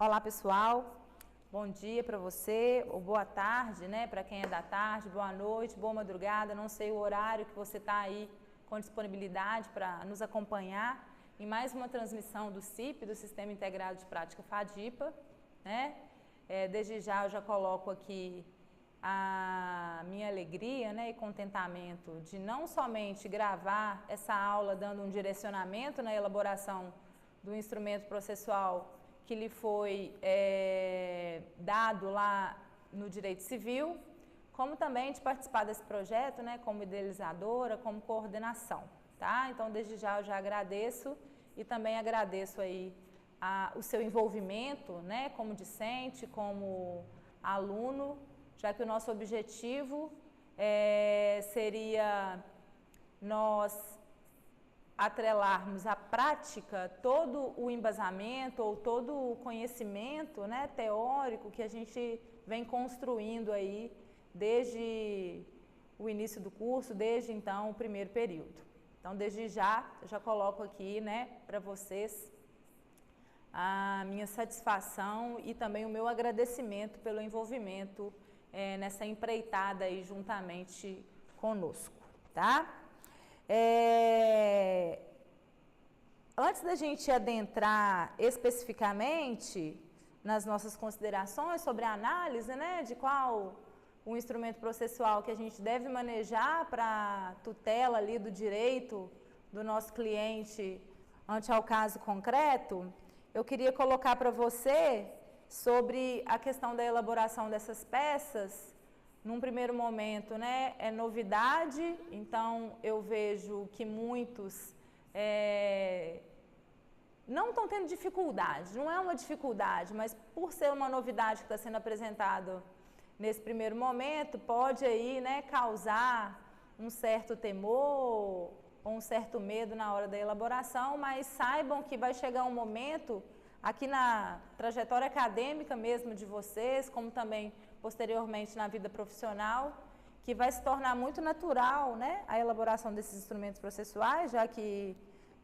Olá, pessoal. Bom dia para você, ou boa tarde, né? Para quem é da tarde, boa noite, boa madrugada. Não sei o horário que você está aí com disponibilidade para nos acompanhar em mais uma transmissão do CIP, do Sistema Integrado de Prática FADIPA, né? Desde já eu já coloco aqui a minha alegria, né, e contentamento de não somente gravar essa aula dando um direcionamento na elaboração do instrumento processual que lhe foi dado lá no Direito Civil, como também de participar desse projeto, né, como idealizadora, como coordenação, tá? Então, desde já eu já agradeço e também agradeço aí o seu envolvimento, né, como discente, como aluno, já que o nosso objetivo seria nós atrelarmos à prática todo o embasamento ou todo o conhecimento, né, teórico que a gente vem construindo aí desde o início do curso, desde então o primeiro período. Então, desde já coloco aqui, né, para vocês a minha satisfação e também o meu agradecimento pelo envolvimento nessa empreitada aí juntamente conosco, tá? Antes da gente adentrar especificamente nas nossas considerações sobre a análise, né, de qual o instrumento processual que a gente deve manejar para tutela ali do direito do nosso cliente ante ao caso concreto, eu queria colocar para você sobre a questão da elaboração dessas peças. Num primeiro momento, né, é novidade, então eu vejo que muitos não estão tendo dificuldade, não é uma dificuldade, mas por ser uma novidade que está sendo apresentada nesse primeiro momento, pode aí, né, causar um certo temor ou um certo medo na hora da elaboração, mas saibam que vai chegar um momento aqui na trajetória acadêmica mesmo de vocês, como também posteriormente na vida profissional, que vai se tornar muito natural, né, a elaboração desses instrumentos processuais, já que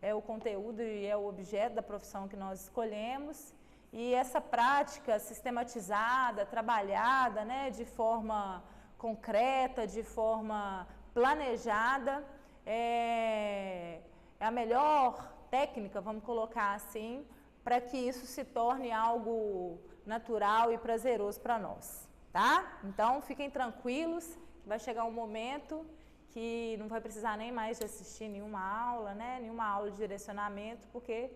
é o conteúdo e é o objeto da profissão que nós escolhemos, e essa prática sistematizada, trabalhada, né, de forma concreta, de forma planejada, é a melhor técnica, vamos colocar assim, para que isso se torne algo natural e prazeroso para nós, tá? Então, fiquem tranquilos, que vai chegar um momento que não vai precisar nem mais de assistir nenhuma aula, né? Nenhuma aula de direcionamento, porque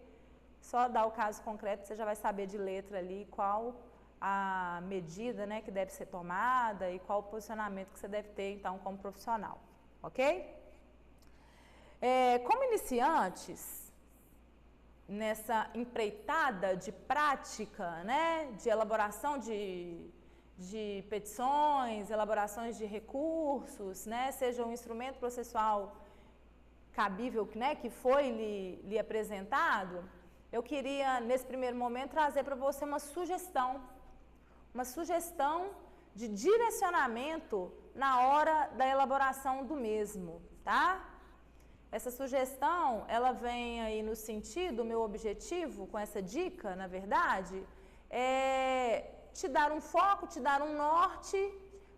só dar o caso concreto você já vai saber de letra ali qual a medida, né, que deve ser tomada e qual o posicionamento que você deve ter, então, como profissional, ok? Como iniciantes, nessa empreitada de prática, né, de elaboração de petições, elaborações de recursos, né, seja um instrumento processual cabível, né, que foi lhe apresentado, eu queria, nesse primeiro momento, trazer para você uma sugestão de direcionamento na hora da elaboração do mesmo, tá? Essa sugestão, ela vem aí no sentido, o meu objetivo com essa dica, na verdade, é te dar um foco, te dar um norte,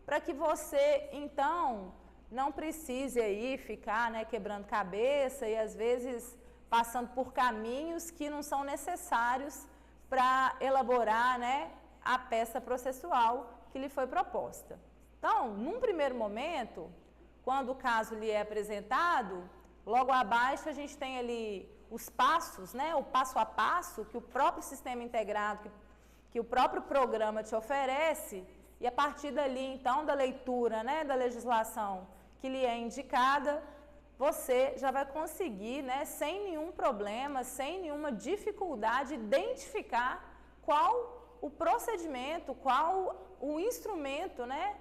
para que você, então, não precise aí ficar, né, quebrando cabeça e, às vezes, passando por caminhos que não são necessários para elaborar, né, a peça processual que lhe foi proposta. Então, num primeiro momento, quando o caso lhe é apresentado, logo abaixo a gente tem ali os passos, né, o passo a passo que o próprio sistema integrado, que o próprio programa te oferece, e a partir dali, então, da leitura, né, da legislação que lhe é indicada, você já vai conseguir, né, sem nenhum problema, sem nenhuma dificuldade, identificar qual o procedimento, qual o instrumento, né,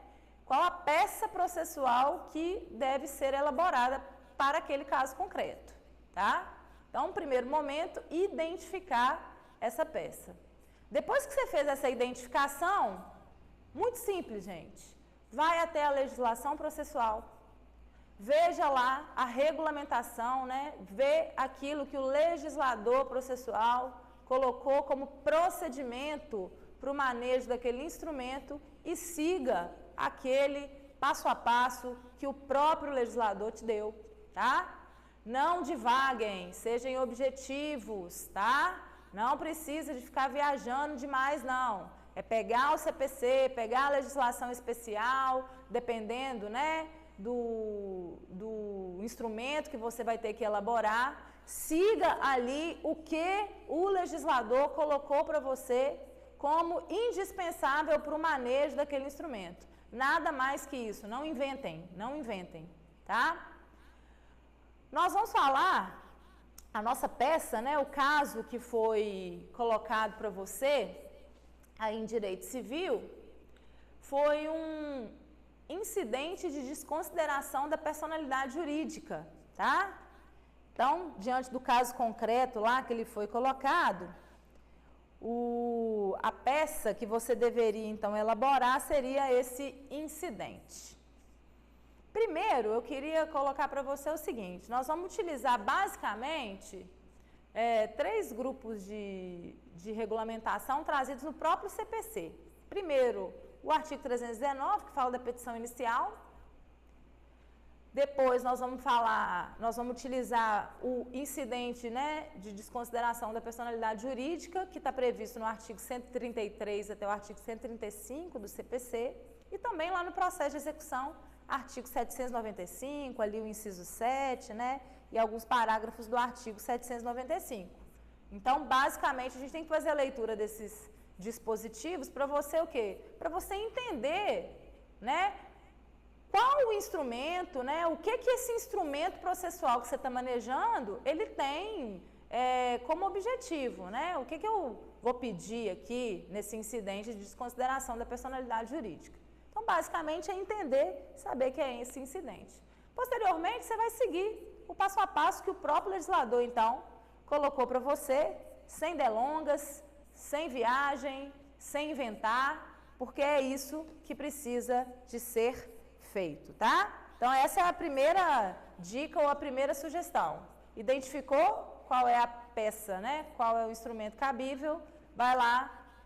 qual a peça processual que deve ser elaborada para aquele caso concreto, tá? Então, no primeiro momento, identificar essa peça. Depois que você fez essa identificação, muito simples, gente, vai até a legislação processual, veja lá a regulamentação, né? Vê aquilo que o legislador processual colocou como procedimento para o manejo daquele instrumento e siga aquele passo a passo que o próprio legislador te deu, tá? Não divaguem, sejam objetivos, tá? Não precisa de ficar viajando demais, não. É pegar o CPC, pegar a legislação especial, dependendo, né, do instrumento que você vai ter que elaborar. Siga ali o que o legislador colocou para você como indispensável para o manejo daquele instrumento. Nada mais que isso, não inventem, tá? Nós vamos falar, a nossa peça, né, o caso que foi colocado para você, aí em Direito Civil, foi um incidente de desconsideração da personalidade jurídica, tá? Então, diante do caso concreto lá que ele foi colocado, a peça que você deveria, então, elaborar seria esse incidente. Primeiro, eu queria colocar para você o seguinte, nós vamos utilizar basicamente 3 grupos de regulamentação trazidos no próprio CPC. Primeiro, o artigo 319, que fala da petição inicial. Depois nós vamos utilizar o incidente, né, de desconsideração da personalidade jurídica, que está previsto no artigo 133 até o artigo 135 do CPC, e também lá no processo de execução, artigo 795, ali o inciso 7, né, e alguns parágrafos do artigo 795. Então, basicamente, a gente tem que fazer a leitura desses dispositivos para você o quê? Para você entender, né, qual o instrumento, né, o que esse instrumento processual que você está manejando, ele tem como objetivo, né, o que eu vou pedir aqui nesse incidente de desconsideração da personalidade jurídica. Então, basicamente, é entender, saber que é esse incidente. Posteriormente, você vai seguir o passo a passo que o próprio legislador, então, colocou para você, sem delongas, sem viagem, sem inventar, porque é isso que precisa de ser feito, tá? Então, essa é a primeira dica ou a primeira sugestão. Identificou qual é a peça, né? Qual é o instrumento cabível? Vai lá,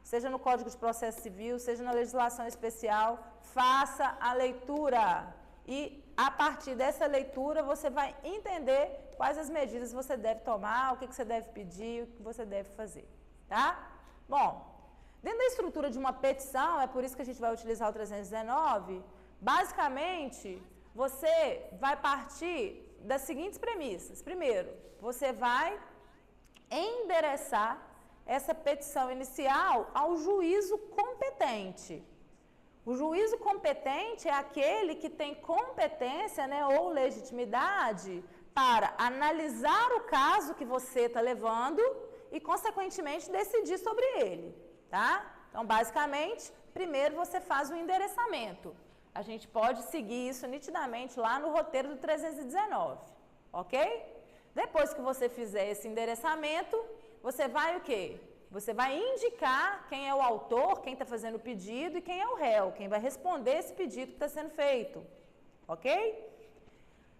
seja no Código de Processo Civil, seja na legislação especial, faça a leitura. E, a partir dessa leitura, você vai entender quais as medidas você deve tomar, o que você deve pedir, o que você deve fazer, tá? Bom, dentro da estrutura de uma petição, é por isso que a gente vai utilizar o 319, basicamente, você vai partir das seguintes premissas. Primeiro, você vai endereçar essa petição inicial ao juízo competente. O juízo competente é aquele que tem competência, né, ou legitimidade para analisar o caso que você está levando e, consequentemente, decidir sobre ele, tá? Então, basicamente, primeiro você faz o endereçamento. A gente pode seguir isso nitidamente lá no roteiro do 319, ok? Depois que você fizer esse endereçamento, você vai o quê? Você vai indicar quem é o autor, quem está fazendo o pedido e quem é o réu, quem vai responder esse pedido que está sendo feito, ok?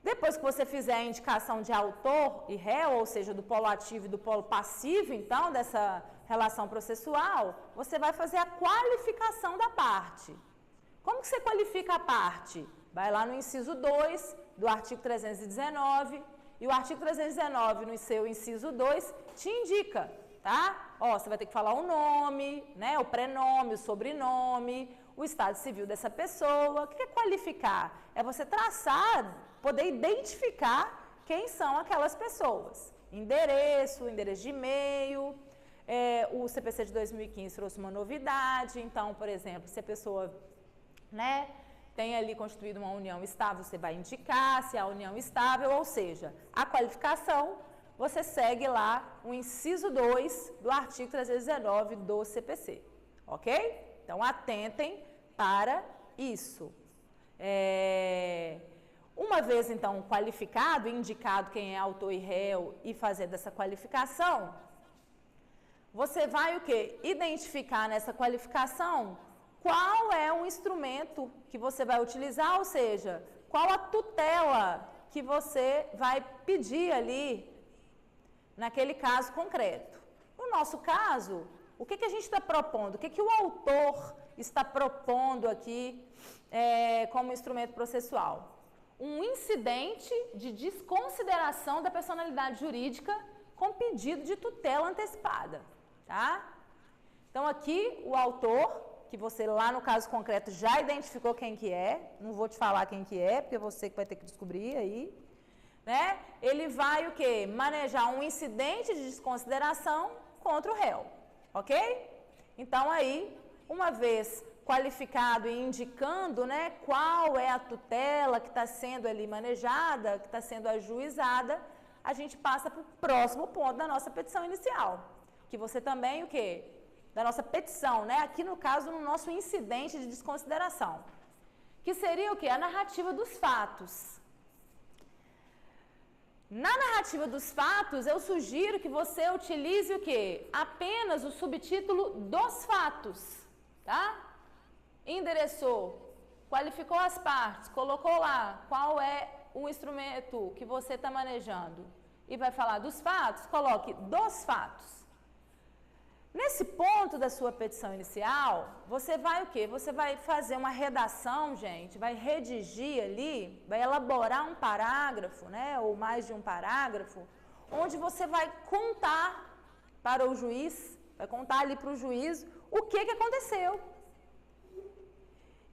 Depois que você fizer a indicação de autor e réu, ou seja, do polo ativo e do polo passivo, então, dessa relação processual, você vai fazer a qualificação da parte. Como que você qualifica a parte? Vai lá no inciso 2 do artigo 319, e o artigo 319, no seu inciso 2, te indica, tá? Ó, você vai ter que falar o nome, né, o prenome, o sobrenome, o estado civil dessa pessoa. O que é qualificar? É você traçar, poder identificar quem são aquelas pessoas. Endereço de e-mail, o CPC de 2015 trouxe uma novidade. Então, por exemplo, se a pessoa, né, tem ali constituído uma união estável, você vai indicar se é a união estável, ou seja, a qualificação, você segue lá o inciso 2 do artigo 319 do CPC, ok? Então, atentem para isso. Uma vez, então, qualificado, indicado quem é autor e réu e fazer dessa qualificação, você vai o quê? Identificar nessa qualificação qual é o instrumento que você vai utilizar, ou seja, qual a tutela que você vai pedir ali naquele caso concreto. No nosso caso, o que a gente está propondo? O que o autor está propondo aqui como instrumento processual? Um incidente de desconsideração da personalidade jurídica com pedido de tutela antecipada, tá? Então, aqui, o autor, que você lá no caso concreto já identificou quem que é, não vou te falar quem que é, porque você que vai ter que descobrir aí, né? Ele vai o quê? Manejar um incidente de desconsideração contra o réu, ok? Então, aí, uma vez qualificado e indicando, né, qual é a tutela que está sendo ali manejada, que está sendo ajuizada, a gente passa para o próximo ponto da nossa petição inicial, que você também, o quê? Da nossa petição, né? Aqui no caso, no nosso incidente de desconsideração, que seria o quê? A narrativa dos fatos. Na narrativa dos fatos, eu sugiro que você utilize o quê? Apenas o subtítulo dos fatos, tá? Endereçou, qualificou as partes, colocou lá qual é o instrumento que você está manejando e vai falar dos fatos, coloque dos fatos. Nesse ponto da sua petição inicial, você vai o quê? Você vai fazer uma redação, gente, vai redigir ali, vai elaborar um parágrafo, né, ou mais de um parágrafo, onde você vai contar para o juiz, vai contar ali para o juiz o que aconteceu.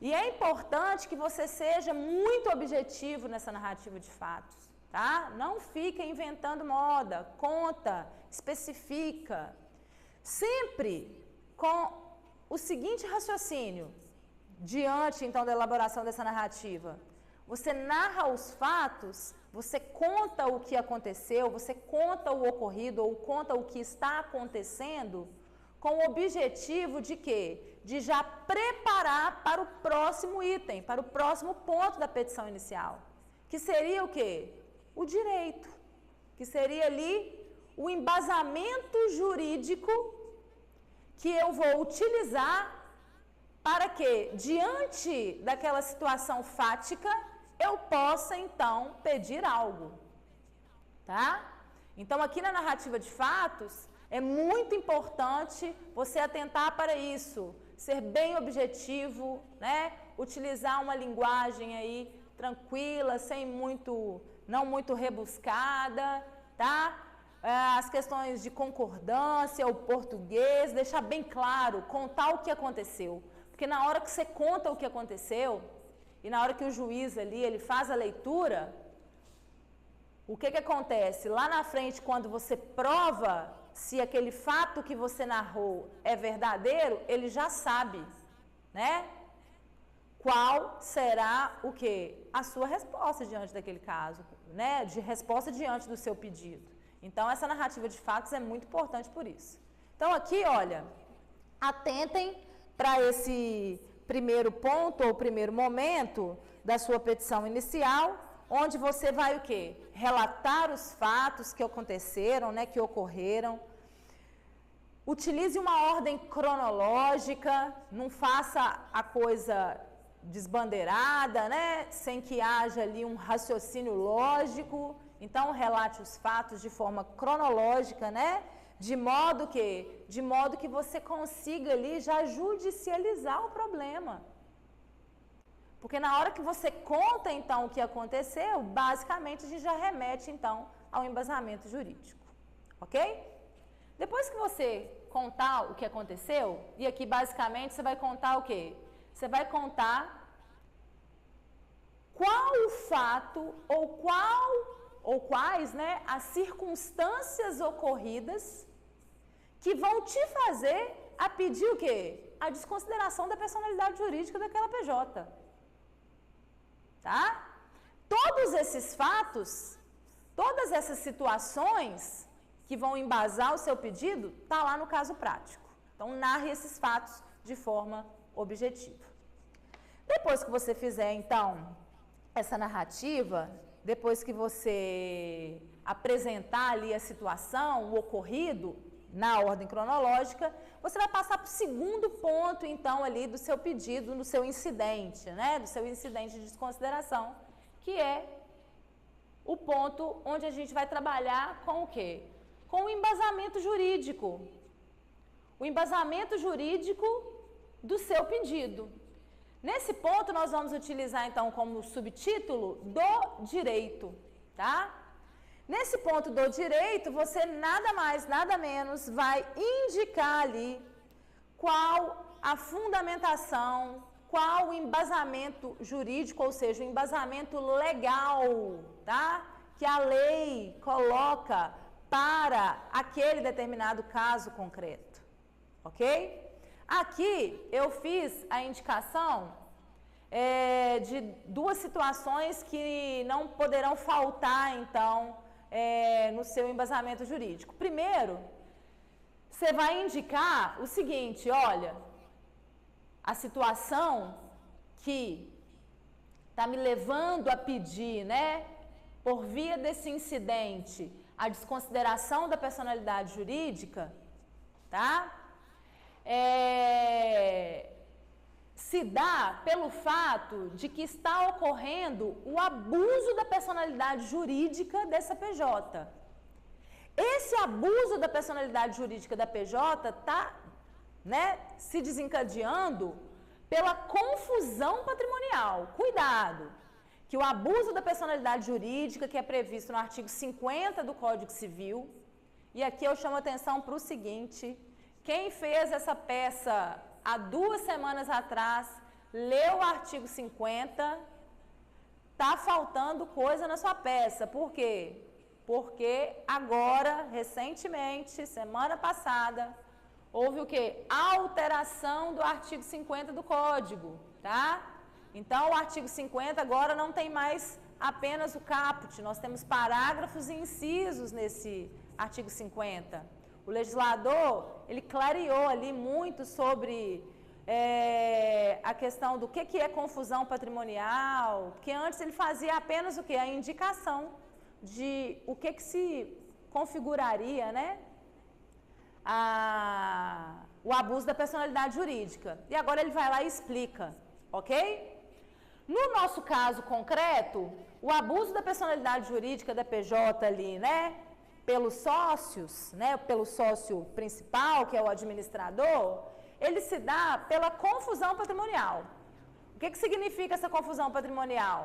E é importante que você seja muito objetivo nessa narrativa de fatos, tá? Não fica inventando moda, conta, especifica. Sempre com o seguinte raciocínio, diante então da elaboração dessa narrativa. Você narra os fatos, você conta o que aconteceu, você conta o ocorrido ou conta o que está acontecendo com o objetivo de quê? De já preparar para o próximo item, para o próximo ponto da petição inicial, que seria o quê? O direito, que seria ali o embasamento jurídico que eu vou utilizar para que, diante daquela situação fática, eu possa, então, pedir algo, tá? Então, aqui na narrativa de fatos, é muito importante você atentar para isso, ser bem objetivo, né? Utilizar uma linguagem aí tranquila, sem não muito rebuscada, tá? As questões de concordância, o português, deixar bem claro, contar o que aconteceu. Porque na hora que você conta o que aconteceu, e na hora que o juiz ali, ele faz a leitura, o que acontece? Lá na frente, quando você prova se aquele fato que você narrou é verdadeiro, ele já sabe, né? Qual será o quê? A sua resposta diante daquele caso, né? De resposta diante do seu pedido. Então, essa narrativa de fatos é muito importante por isso. Então, aqui, olha, atentem para esse primeiro ponto ou primeiro momento da sua petição inicial, onde você vai o quê? Relatar os fatos que aconteceram, né, que ocorreram. Utilize uma ordem cronológica, não faça a coisa desbandeirada, né, sem que haja ali um raciocínio lógico. Então, relate os fatos de forma cronológica, né? De modo que você consiga ali já judicializar o problema. Porque na hora que você conta, então, o que aconteceu, basicamente a gente já remete, então, ao embasamento jurídico. Ok? Depois que você contar o que aconteceu, e aqui basicamente você vai contar o quê? Você vai contar qual o fato ou quais, né, as circunstâncias ocorridas que vão te fazer a pedir o quê? A desconsideração da personalidade jurídica daquela PJ. Tá? Todos esses fatos, todas essas situações que vão embasar o seu pedido, está lá no caso prático. Então, narre esses fatos de forma objetiva. Depois que você fizer, então, essa narrativa, depois que você apresentar ali a situação, o ocorrido, na ordem cronológica, você vai passar para o segundo ponto, então, ali do seu pedido, no seu incidente, né? Do seu incidente de desconsideração, que é o ponto onde a gente vai trabalhar com o quê? Com o embasamento jurídico. o embasamento jurídico do seu pedido. Nesse ponto, nós vamos utilizar, então, como subtítulo do direito, tá? Nesse ponto do direito, você nada mais, nada menos vai indicar ali qual a fundamentação, qual o embasamento jurídico, ou seja, o embasamento legal, tá? Que a lei coloca para aquele determinado caso concreto, ok? Aqui eu fiz a indicação de duas situações que não poderão faltar, então, no seu embasamento jurídico. Primeiro, você vai indicar o seguinte, olha, a situação que está me levando a pedir, né, por via desse incidente, a desconsideração da personalidade jurídica, tá? Se dá pelo fato de que está ocorrendo o abuso da personalidade jurídica dessa PJ. Esse abuso da personalidade jurídica da PJ está, né, se desencadeando pela confusão patrimonial. Cuidado, que o abuso da personalidade jurídica, que é previsto no artigo 50 do Código Civil, e aqui eu chamo a atenção para o seguinte, quem fez essa peça há 2 semanas atrás, leu o artigo 50, está faltando coisa na sua peça. Por quê? Porque agora, recentemente, semana passada, houve o quê? Alteração do artigo 50 do Código, tá? Então, o artigo 50 agora não tem mais apenas o caput, nós temos parágrafos e incisos nesse artigo 50. O legislador, ele clareou ali muito sobre a questão do que é confusão patrimonial, porque antes ele fazia apenas o quê? A indicação de o que se configuraria, né? O abuso da personalidade jurídica. E agora ele vai lá e explica, ok? No nosso caso concreto, o abuso da personalidade jurídica da PJ ali, né? Pelos sócios, né? Pelo sócio principal, que é o administrador, ele se dá pela confusão patrimonial. O que significa essa confusão patrimonial?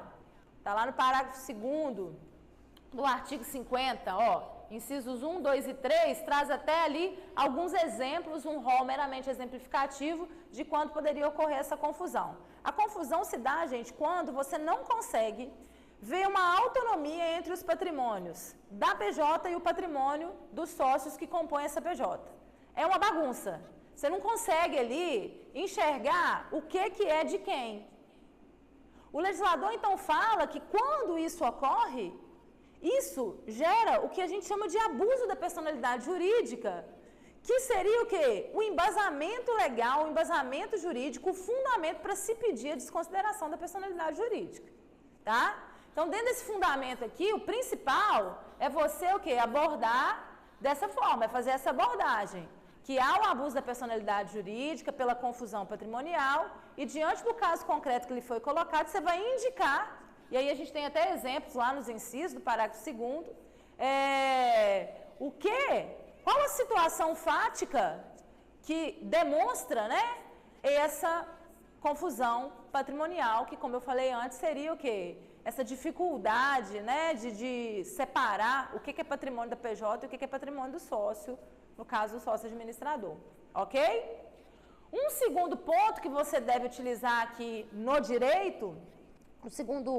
Está lá no parágrafo 2º do artigo 50, ó. Incisos 1, 2 e 3 traz até ali alguns exemplos, um rol meramente exemplificativo de quando poderia ocorrer essa confusão. A confusão se dá, gente, quando você não consegue ver uma autonomia entre os patrimônios da PJ e o patrimônio dos sócios que compõem essa PJ. É uma bagunça. Você não consegue ali enxergar o que é de quem. O legislador, então, fala que quando isso ocorre, isso gera o que a gente chama de abuso da personalidade jurídica, que seria o quê? O embasamento legal, o embasamento jurídico, o fundamento para se pedir a desconsideração da personalidade jurídica, tá? Então, dentro desse fundamento aqui, o principal é você o quê? Abordar dessa forma, é fazer essa abordagem, que há o abuso da personalidade jurídica pela confusão patrimonial e diante do caso concreto que lhe foi colocado, você vai indicar. E aí a gente tem até exemplos lá nos incisos do parágrafo 2º. Qual a situação fática que demonstra, né, essa confusão patrimonial, que, como eu falei antes, seria o quê? Essa dificuldade, né, de separar o que é patrimônio da PJ e o que é patrimônio do sócio, no caso do sócio administrador, ok? Um segundo ponto que você deve utilizar aqui no direito, o segundo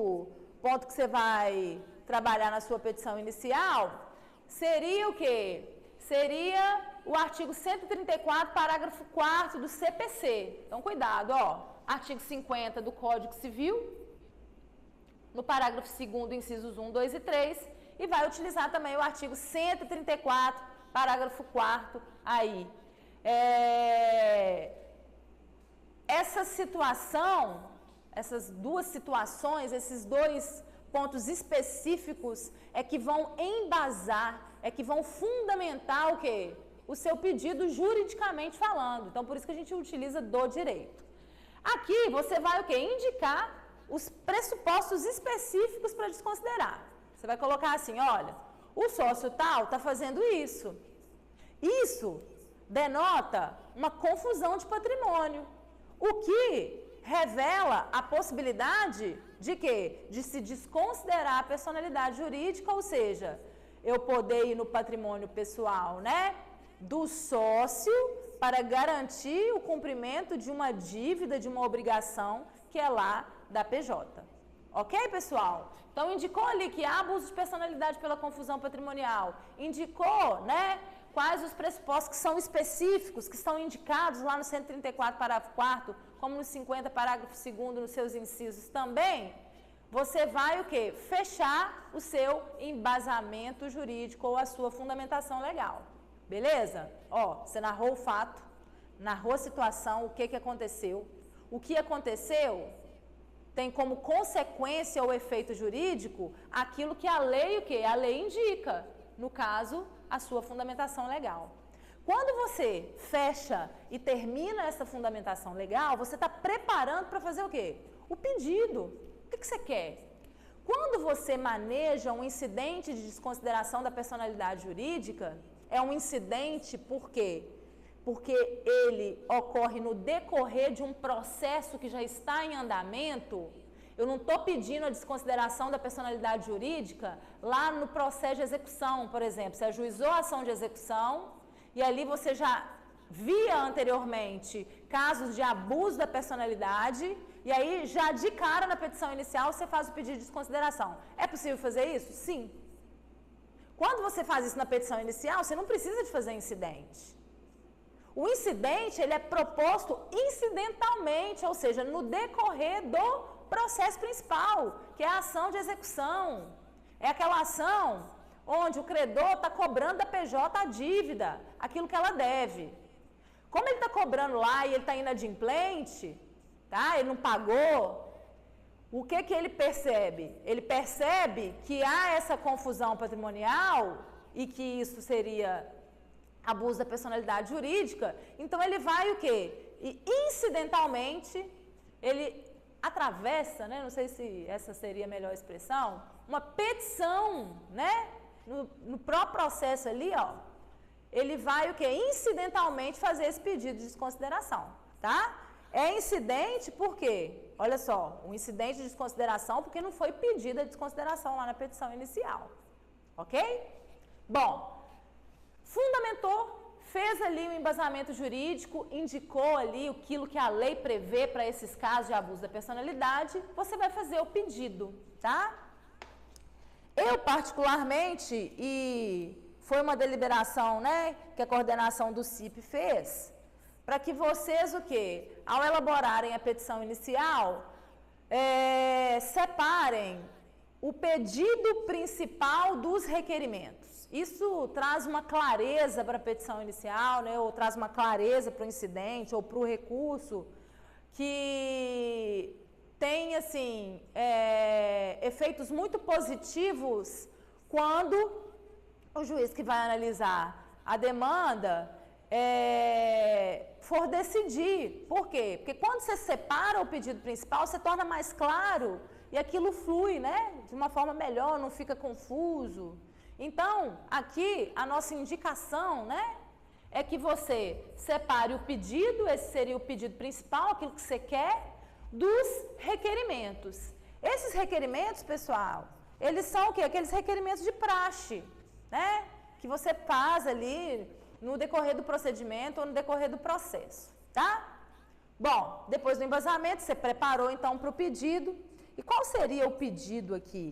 ponto que você vai trabalhar na sua petição inicial, seria o quê? Seria o artigo 134, parágrafo 4º do CPC. Então, cuidado, ó. Artigo 50 do Código Civil, no parágrafo 2º, incisos 1, 2 e 3, e vai utilizar também o artigo 134, parágrafo 4º, aí. Essa situação, essas duas situações, esses dois pontos específicos é que vão embasar, é que vão fundamentar o quê? O seu pedido juridicamente falando. Então, por isso que a gente utiliza do direito. Aqui, você vai o quê? Indicar os pressupostos específicos para desconsiderar. Você vai colocar assim, olha, o sócio tal está fazendo isso. Isso denota uma confusão de patrimônio, o que revela a possibilidade de quê? De se desconsiderar a personalidade jurídica, ou seja, eu poder ir no patrimônio pessoal, né, do sócio para garantir o cumprimento de uma dívida, de uma obrigação que é lá da PJ. Ok, pessoal? Então, indicou ali que há abuso de personalidade pela confusão patrimonial, indicou, né, quais os pressupostos que são específicos, que são indicados lá no 134, parágrafo 4º, como no 50, parágrafo 2º, nos seus incisos também, você vai o quê? Fechar o seu embasamento jurídico ou a sua fundamentação legal. Beleza? Ó, você narrou o fato, narrou a situação, o que aconteceu. O que aconteceu tem como consequência ou efeito jurídico aquilo que a lei, o quê? A lei indica. No caso, a sua fundamentação legal. Quando você fecha e termina essa fundamentação legal, você está preparando para fazer o quê? O pedido. O que você quer? Quando você maneja um incidente de desconsideração da personalidade jurídica, é um incidente por quê? Porque ele ocorre no decorrer de um processo que já está em andamento. Eu não estou pedindo a desconsideração da personalidade jurídica lá no processo de execução, por exemplo. Você ajuizou a ação de execução e ali você já via anteriormente casos de abuso da personalidade e aí já de cara na petição inicial você faz o pedido de desconsideração. É possível fazer isso? Sim. Quando você faz isso na petição inicial, você não precisa de fazer incidente. O incidente, ele é proposto incidentalmente, ou seja, no decorrer do processo principal, que é a ação de execução. É aquela ação onde o credor está cobrando da PJ a dívida, aquilo que ela deve. Como ele está cobrando lá e ele está inadimplente, tá? Ele não pagou, o que ele percebe? Ele percebe que há essa confusão patrimonial e que isso seria abuso da personalidade jurídica, então ele vai o quê? E incidentalmente, ele atravessa, né, não sei se essa seria a melhor expressão, uma petição, né, no próprio processo ali, ó, ele vai o quê? Incidentalmente fazer esse pedido de desconsideração, tá? É incidente por quê? Olha só, um incidente de desconsideração porque não foi pedida a desconsideração lá na petição inicial, ok? Bom, fundamentou, fez ali o embasamento jurídico, indicou ali aquilo que a lei prevê para esses casos de abuso da personalidade, você vai fazer o pedido, tá? Eu, particularmente, e foi uma deliberação, né, que a coordenação do CIP fez, para que vocês, o quê? Ao elaborarem a petição inicial, separem o pedido principal dos requerimentos. Isso traz uma clareza para a petição inicial, né, ou traz uma clareza para o incidente ou para o recurso, que tem, assim, efeitos muito positivos quando o juiz que vai analisar a demanda for decidir. Por quê? Porque quando você separa o pedido principal, você torna mais claro e aquilo flui, né, de uma forma melhor, não fica confuso. Então, aqui, a nossa indicação, né, é que você separe o pedido, esse seria o pedido principal, aquilo que você quer, dos requerimentos. Esses requerimentos, pessoal, eles são o quê? Aqueles requerimentos de praxe, né, que você faz ali no decorrer do procedimento ou no decorrer do processo, tá? Bom, depois do embasamento, você preparou, então, para o pedido. E qual seria o pedido aqui?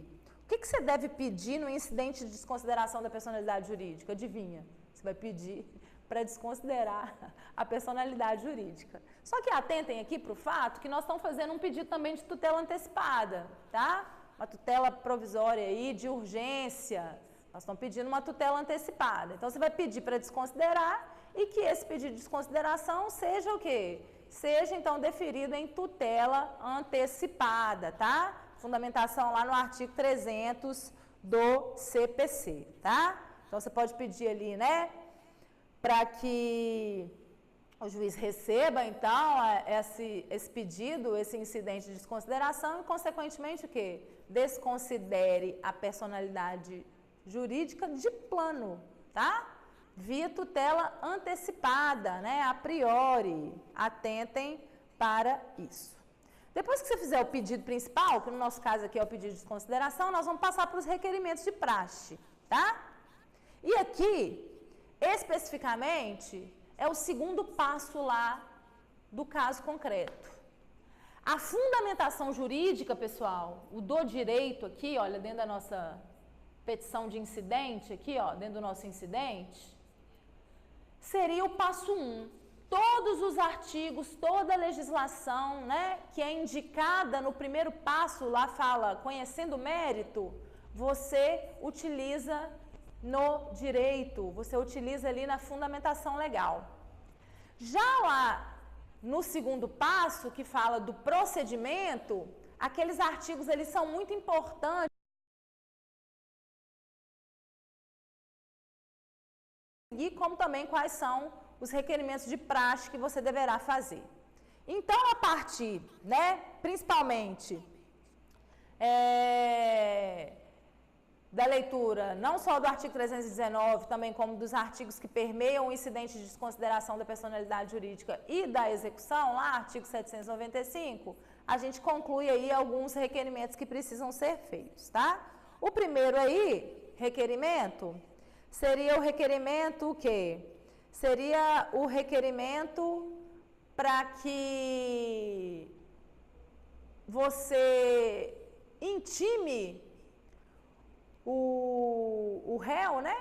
O que você deve pedir no incidente de desconsideração da personalidade jurídica? Adivinha? Você vai pedir para desconsiderar a personalidade jurídica. Só que atentem aqui para o fato que nós estamos fazendo um pedido também de tutela antecipada, tá? Uma tutela provisória aí, de urgência. Nós estamos pedindo uma tutela antecipada. Então, você vai pedir para desconsiderar e que esse pedido de desconsideração seja o quê? Seja, então, deferido em tutela antecipada, tá? Fundamentação lá no artigo 300 do CPC, tá? Então, você pode pedir ali, né, para que o juiz receba, então, esse pedido, esse incidente de desconsideração e, consequentemente, o quê? Desconsidere a personalidade jurídica de plano, tá? via tutela antecipada, né? A priori. Atentem para isso. Depois que você fizer o pedido principal, que no nosso caso aqui é o pedido de consideração, nós vamos passar para os requerimentos de praxe, tá? E aqui, especificamente, é o segundo passo lá do caso concreto. A fundamentação jurídica, pessoal, o do direito aqui, olha, dentro da nossa petição de incidente, aqui, ó, dentro do nosso incidente, seria o passo 1. Todos os artigos, toda a legislação, né, que é indicada no primeiro passo, lá fala, conhecendo o mérito, você utiliza no direito, você utiliza ali na fundamentação legal. Já lá no segundo passo, que fala do procedimento, aqueles artigos ali são muito importantes, e como também quais são os requerimentos de praxe que você deverá fazer. Então, a partir, né, principalmente da leitura, não só do artigo 319, também como dos artigos que permeiam o incidente de desconsideração da personalidade jurídica e da execução, lá, artigo 795, a gente conclui aí alguns requerimentos que precisam ser feitos, tá? O primeiro aí, requerimento, seria o requerimento o quê? Seria o requerimento para que você intime o réu, né?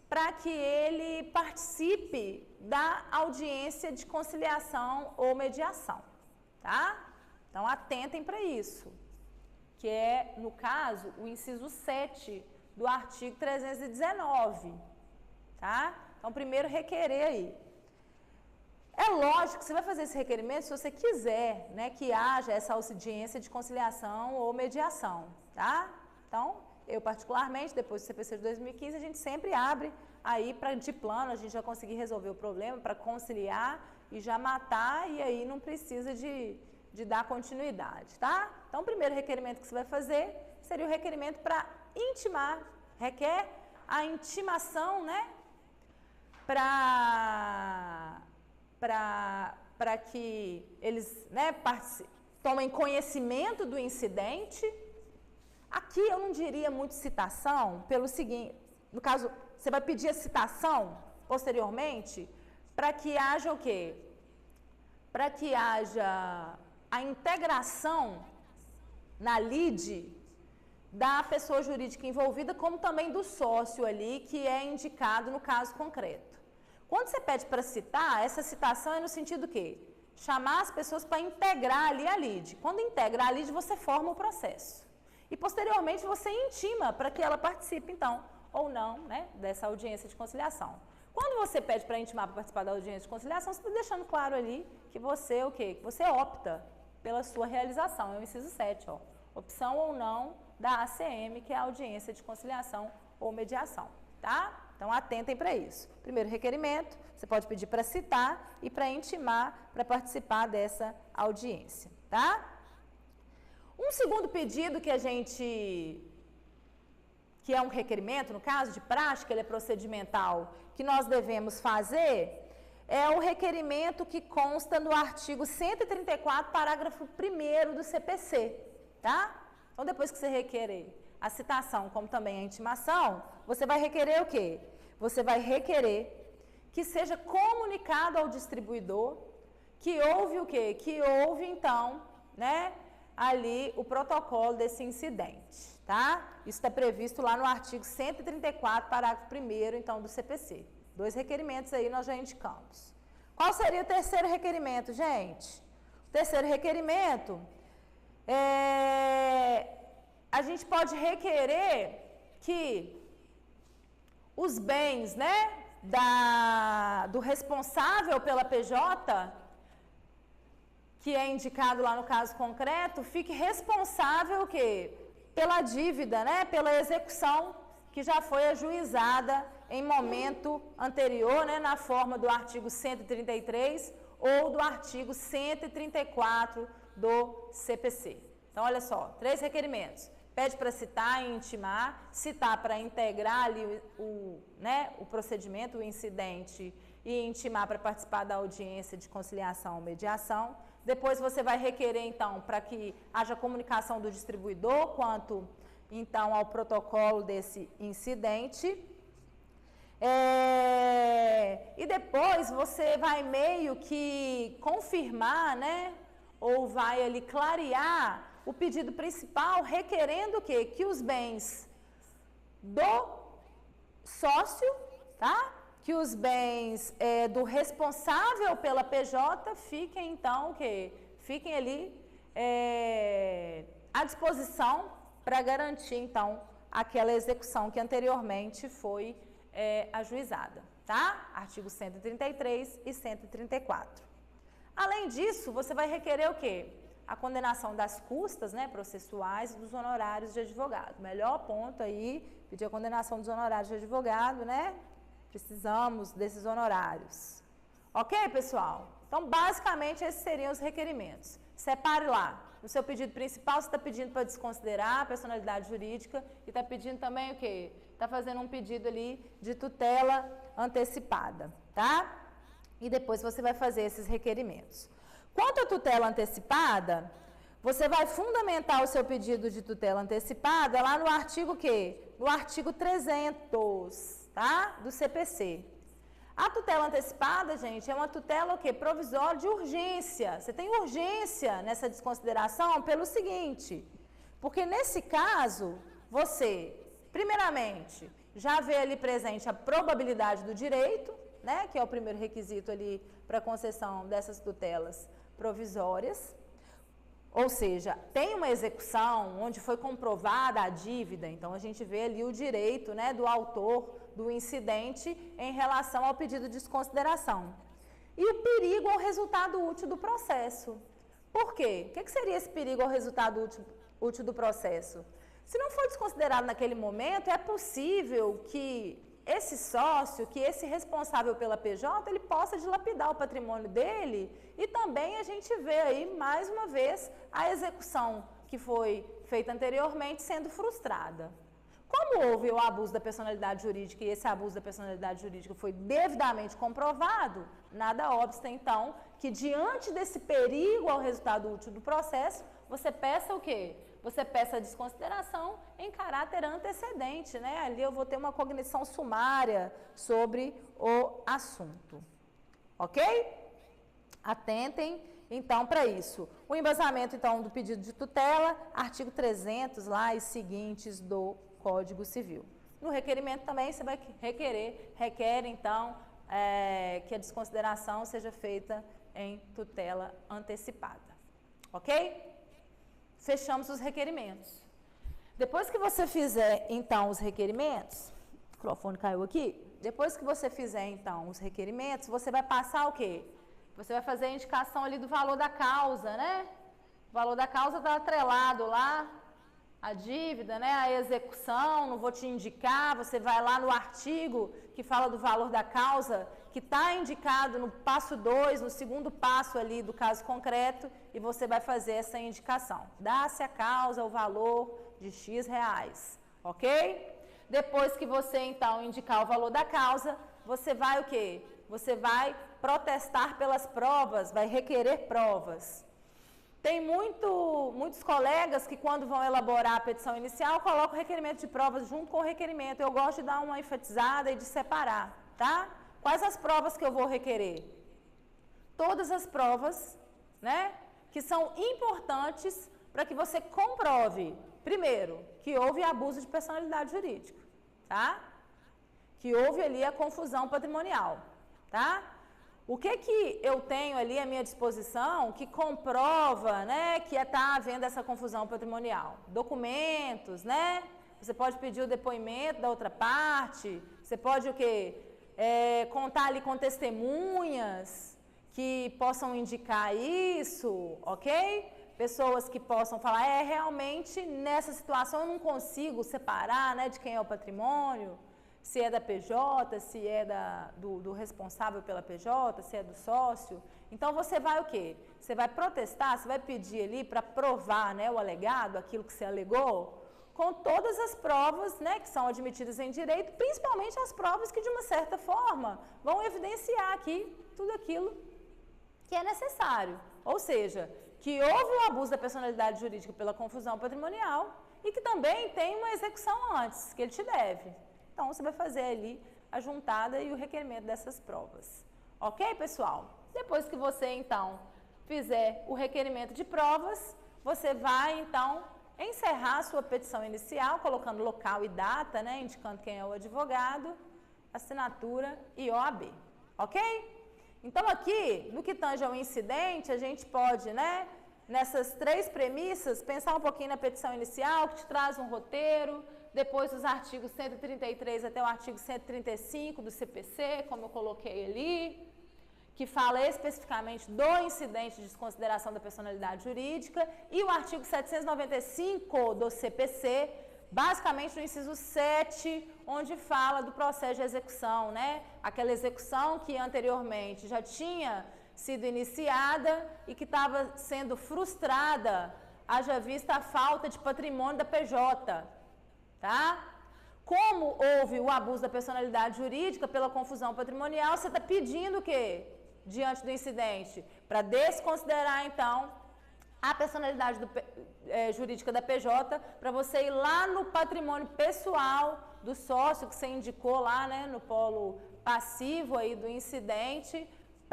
Para que ele participe da audiência de conciliação ou mediação, tá? Então, atentem para isso, que é, no caso, o inciso 7 do artigo 319, tá? Então, primeiro requerer aí. É lógico que você vai fazer esse requerimento se você quiser, né, que haja essa audiência de conciliação ou mediação, tá? Então, eu particularmente, depois do CPC de 2015, a gente sempre abre aí para de plano, a gente já conseguir resolver o problema, para conciliar e já matar, e aí não precisa de dar continuidade, tá? Então, o primeiro requerimento que você vai fazer seria o requerimento para intimar, requer a intimação, né, para que eles, né, tomem conhecimento do incidente. Aqui eu não diria muito citação, pelo seguinte, no caso, você vai pedir a citação posteriormente, para que haja o quê? Para que haja a integração na lide da pessoa jurídica envolvida, como também do sócio ali, que é indicado no caso concreto. Quando você pede para citar, essa citação é no sentido do quê? Chamar as pessoas para integrar ali a lide. Quando integra a lide, você forma o processo. E, posteriormente, você intima para que ela participe, então, ou não, né, dessa audiência de conciliação. Quando você pede para intimar para participar da audiência de conciliação, você está deixando claro ali que você, o quê? Que você opta pela sua realização. É o inciso 7, ó. Opção ou não da ACM, que é a audiência de conciliação ou mediação, tá? Então, atentem para isso. Primeiro requerimento, você pode pedir para citar e para intimar para participar dessa audiência, tá? Um segundo pedido que é um requerimento, no caso de prática, ele é procedimental, que nós devemos fazer, é o requerimento que consta no artigo 134, parágrafo 1º do CPC, tá? Então, depois que você requerer a citação, como também a intimação, você vai requerer o quê? Você vai requerer que seja comunicado ao distribuidor que houve o quê? Que houve, então, né, ali o protocolo desse incidente, tá? Isso está previsto lá no artigo 134, parágrafo 1º, então, do CPC. 2 requerimentos aí nós já indicamos. Qual seria o terceiro requerimento, gente? O terceiro requerimento a gente pode requerer que os bens, né, do responsável pela PJ, que é indicado lá no caso concreto, fique responsável o quê? Pela dívida, né, pela execução que já foi ajuizada em momento anterior, né, na forma do artigo 133 ou do artigo 134 do CPC. Então, olha só, 3 requerimentos. pede para citar e intimar, citar para integrar ali o procedimento, o incidente, e intimar para participar da audiência de conciliação ou mediação. Depois você vai requerer, então, para que haja comunicação do distribuidor quanto, então, ao protocolo desse incidente. E depois você vai meio que confirmar, né, ou vai ali clarear o pedido principal, requerendo o quê? Que os bens do sócio, tá? Que os bens do responsável pela PJ fiquem, então, o quê? Fiquem ali à disposição para garantir, então, aquela execução que anteriormente foi ajuizada, tá? Artigo 133 e 134. Além disso, você vai requerer o quê? A condenação das custas, né, processuais e dos honorários de advogado. Melhor ponto aí, pedir a condenação dos honorários de advogado, né? Precisamos desses honorários. Ok, pessoal? Então, basicamente, esses seriam os requerimentos. Separe lá. No seu pedido principal, você está pedindo para desconsiderar a personalidade jurídica e está pedindo também o quê? Está fazendo um pedido ali de tutela antecipada, tá? E depois você vai fazer esses requerimentos. Quanto à tutela antecipada, você vai fundamentar o seu pedido de tutela antecipada lá no artigo quê? No artigo 300, tá? Do CPC. A tutela antecipada, gente, é uma tutela o quê? Provisória de urgência. Você tem urgência nessa desconsideração pelo seguinte, porque nesse caso, você, primeiramente, já vê ali presente a probabilidade do direito, né, que é o primeiro requisito ali para concessão dessas tutelas provisórias, ou seja, tem uma execução onde foi comprovada a dívida, então a gente vê ali o direito, né, do autor do incidente em relação ao pedido de desconsideração. E o perigo ao resultado útil do processo. Por quê? O que seria esse perigo ao resultado útil do processo? Se não for desconsiderado naquele momento, é possível que esse sócio, que esse responsável pela PJ, ele possa dilapidar o patrimônio dele e também a gente vê aí, mais uma vez, a execução que foi feita anteriormente sendo frustrada. Como houve o abuso da personalidade jurídica e esse abuso da personalidade jurídica foi devidamente comprovado, nada obsta, então, que diante desse perigo ao resultado útil do processo, você peça o quê? Você peça a desconsideração em caráter antecedente, né? Ali eu vou ter uma cognição sumária sobre o assunto. Ok? Atentem, então, para isso. O embasamento, então, do pedido de tutela, artigo 300 lá e seguintes do Código Civil. No requerimento também você vai requer, então, que a desconsideração seja feita em tutela antecipada. Ok? Fechamos os requerimentos. Depois que você fizer, então, os requerimentos, o microfone caiu aqui, depois que você fizer, então, os requerimentos, você vai passar o quê? Você vai fazer a indicação ali do valor da causa, né? O valor da causa está atrelado lá, a dívida, né? A execução, não vou te indicar, você vai lá no artigo que fala do valor da causa, que está indicado no passo 2, no segundo passo ali do caso concreto, e você vai fazer essa indicação. Dá-se a causa o valor de X reais, ok? Depois que você, então, indicar o valor da causa, você vai o quê? Você vai protestar pelas provas, vai requerer provas. Tem muitos colegas que, quando vão elaborar a petição inicial, colocam o requerimento de provas junto com o requerimento. Eu gosto de dar uma enfatizada e de separar, tá? Quais as provas que eu vou requerer? Todas as provas, né, que são importantes para que você comprove, primeiro, que houve abuso de personalidade jurídica, tá? Que houve ali a confusão patrimonial, tá? O que eu tenho ali à minha disposição que comprova, né, que está havendo essa confusão patrimonial? Documentos, né? Você pode pedir o depoimento da outra parte, você pode o quê? Contar ali com testemunhas que possam indicar isso, ok? Pessoas que possam falar, realmente nessa situação eu não consigo separar, né, de quem é o patrimônio, se é da PJ, se é do responsável pela PJ, se é do sócio. Então você vai o quê? Você vai protestar, você vai pedir ali para provar, né, o alegado, aquilo que você alegou, com todas as provas, né, que são admitidas em direito, principalmente as provas que, de uma certa forma, vão evidenciar aqui tudo aquilo que é necessário. Ou seja, que houve um abuso da personalidade jurídica pela confusão patrimonial e que também tem uma execução antes, que ele te deve. Então, você vai fazer ali a juntada e o requerimento dessas provas. Ok, pessoal? Depois que você, então, fizer o requerimento de provas, você vai, então, encerrar a sua petição inicial, colocando local e data, né, indicando quem é o advogado, assinatura e OAB. Ok? Então, aqui, no que tange ao incidente, a gente pode, né, nessas 3 premissas, pensar um pouquinho na petição inicial, que te traz um roteiro, depois os artigos 133 até o artigo 135 do CPC, como eu coloquei ali, que fala especificamente do incidente de desconsideração da personalidade jurídica, e o artigo 795 do CPC, basicamente no inciso 7, onde fala do processo de execução, né? Aquela execução que anteriormente já tinha sido iniciada e que estava sendo frustrada, haja vista a falta de patrimônio da PJ, tá? Como houve o abuso da personalidade jurídica pela confusão patrimonial, você está pedindo o quê? Diante do incidente, para desconsiderar, então, a personalidade jurídica da PJ, para você ir lá no patrimônio pessoal do sócio, que você indicou lá, né, no polo passivo aí do incidente,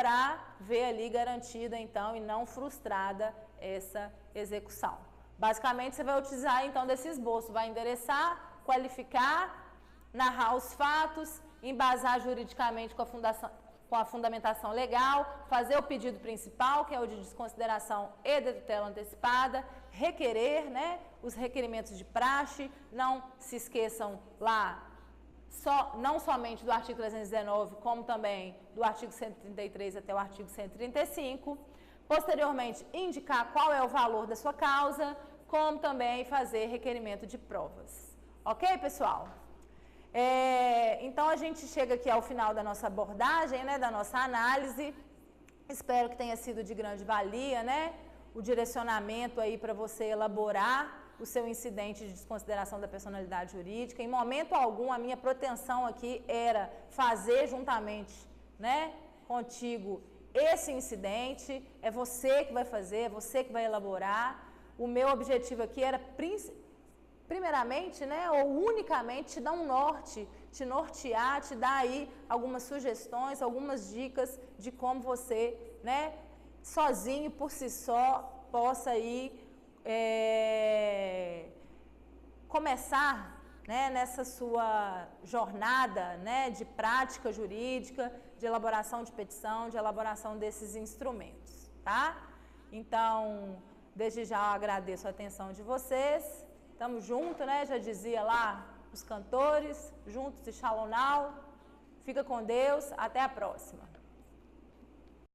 para ver ali garantida, então, e não frustrada essa execução. Basicamente, você vai utilizar, então, desse esboço, vai endereçar, qualificar, narrar os fatos, embasar juridicamente com a fundamentação legal, fazer o pedido principal, que é o de desconsideração e de tutela antecipada, requerer, né, os requerimentos de praxe, não se esqueçam lá, não somente do artigo 319, como também do artigo 133 até o artigo 135, posteriormente indicar qual é o valor da sua causa, como também fazer requerimento de provas. Ok, pessoal? Então, a gente chega aqui ao final da nossa abordagem, né, da nossa análise. Espero que tenha sido de grande valia, né, o direcionamento aí para você elaborar o seu incidente de desconsideração da personalidade jurídica. Em momento algum, a minha pretensão aqui era fazer juntamente, né, contigo esse incidente. É você que vai fazer, é você que vai elaborar. O meu objetivo aqui era primeiramente, né, ou unicamente, te dar um norte, te nortear, te dar aí algumas sugestões, algumas dicas de como você, né, sozinho, por si só, possa aí começar, né, nessa sua jornada, né, de prática jurídica, de elaboração de petição, de elaboração desses instrumentos, tá? Então, desde já eu agradeço a atenção de vocês. Estamos juntos, né? Já dizia lá os cantores, juntos e Shalom Now. Fica com Deus. Até a próxima.